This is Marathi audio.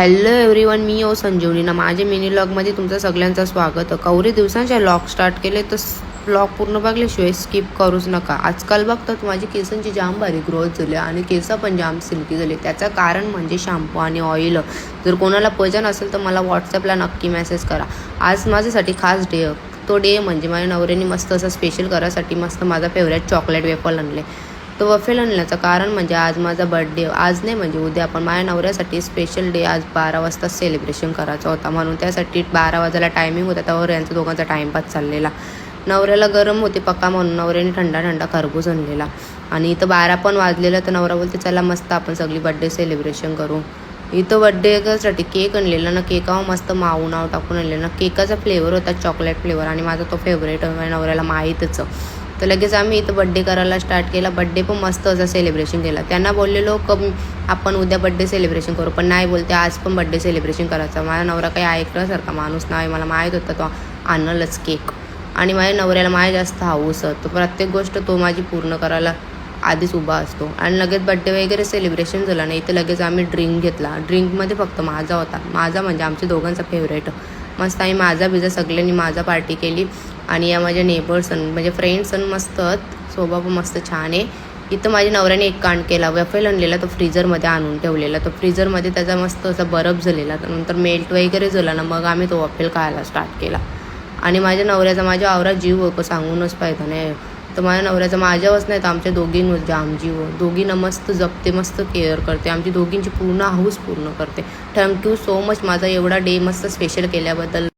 हॅलो एव्हरीवन, मी संजीवनी ना माझ्या मिनी व्लॉगमध्ये तुमचं सगळ्यांचं स्वागत. कवरे दिवसांचे व्लॉग स्टार्ट केले तर व्लॉग पूर्ण बघल्याशिवाय स्किप करूच नका. आजकाल बघतात माझी केसांची जाम भारी ग्रोथ झाली आणि केस पण जाम सिल्की झाले. त्याचं कारण म्हणजे शॅम्पू आणि ऑइल. जर कोणाला पजन असेल तर मला व्हॉट्सअपला नक्की मेसेज करा. आज माझ्यासाठी खास डे. तो डे म्हणजे माझ्या नवऱ्याने मस्त असं स्पेशल करायसाठी मस्त माझा फेवरेट चॉकलेट वेफर आणले. तो वफेल आणण्याचं कारण म्हणजे आज माझा बर्थडे. आज नाही म्हणजे उद्या, पण माझ्या नवऱ्यासाठी स्पेशल डे आज 12 वाजता सेलिब्रेशन करायचा होता. म्हणून त्यासाठी 12 वाजायला टायमिंग होता. त्यावर यांचा दोघांचा टाईमपास चाललेला. नवऱ्याला गरम होते पक्का म्हणून नवऱ्याने थंडा थंडा खरबूज आणलेला. आणि इथं 12 पण वाजलेलं तर नवरा बोलते चला मस्त आपण सगळी बर्थडे सेलिब्रेशन करू. इथं बर्थडेसाठी केक आणलेला ना. केकावर मस्त माऊ नाव टाकून आणलेलं ना. केकाचा फ्लेवर होता चॉकलेट फ्लेवर आणि माझा तो फेवरेट नवऱ्याला माहीतच. तर लगेच आम्ही इथं बड्डे करायला स्टार्ट केला. बड्डे पण मस्त असं सेलिब्रेशन केला. त्यांना बोललेलो आपण उद्या बड्डे सेलिब्रेशन करू, पण नाही बोलते आज पण बड्डे सेलिब्रेशन करायचं. माझा नवरा काही ऐकल्यासारखा माणूस नाही. मला माहीत होता तो आणलंच केक. आणि माझ्या नवऱ्याला माझ्या जास्त हाऊस तो प्रत्येक गोष्ट तो माझी पूर्ण करायला आधीच उभा असतो. आणि लगेच बड्डे वगैरे सेलिब्रेशन झालं नाही. इथं लगेच आम्ही ड्रिंक घेतला. ड्रिंकमध्ये फक्त माझा होता. माझा म्हणजे आमच्या दोघांचा फेवरेट. मस्त आम्ही माझा सगळ्यांनी माझा पार्टी केली. आणि या माझ्या नेबर्स म्हणजे फ्रेंड्स मस्त स्वभाव मस्त छान आहे. इथं माझ्या नवऱ्याने एक कांड केला. वेफेल आणलेला तो फ्रीजरमध्ये आणून ठेवलेला. तो फ्रीजरमध्ये त्याचा मस्त असा बर्फ झालेला. नंतर मेल्ट वगैरे झाला ना, मग आम्ही तो वेफेल खायला स्टार्ट केला. आणि माझ्या नवऱ्याचा माझ्या आवरा जीव होतो सांगूनच पाहिजे नाही. तर माझ्या नवऱ्याचा माझ्यावरच नाही तर आमच्या दोघींवर जाम जीव. दोघींना मस्त जपते, मस्त केअर करते. आमची दोघींची पूर्ण हाऊस पूर्ण करते. थँक्यू सो मच माझा एवढा डे मस्त स्पेशल केल्याबद्दल.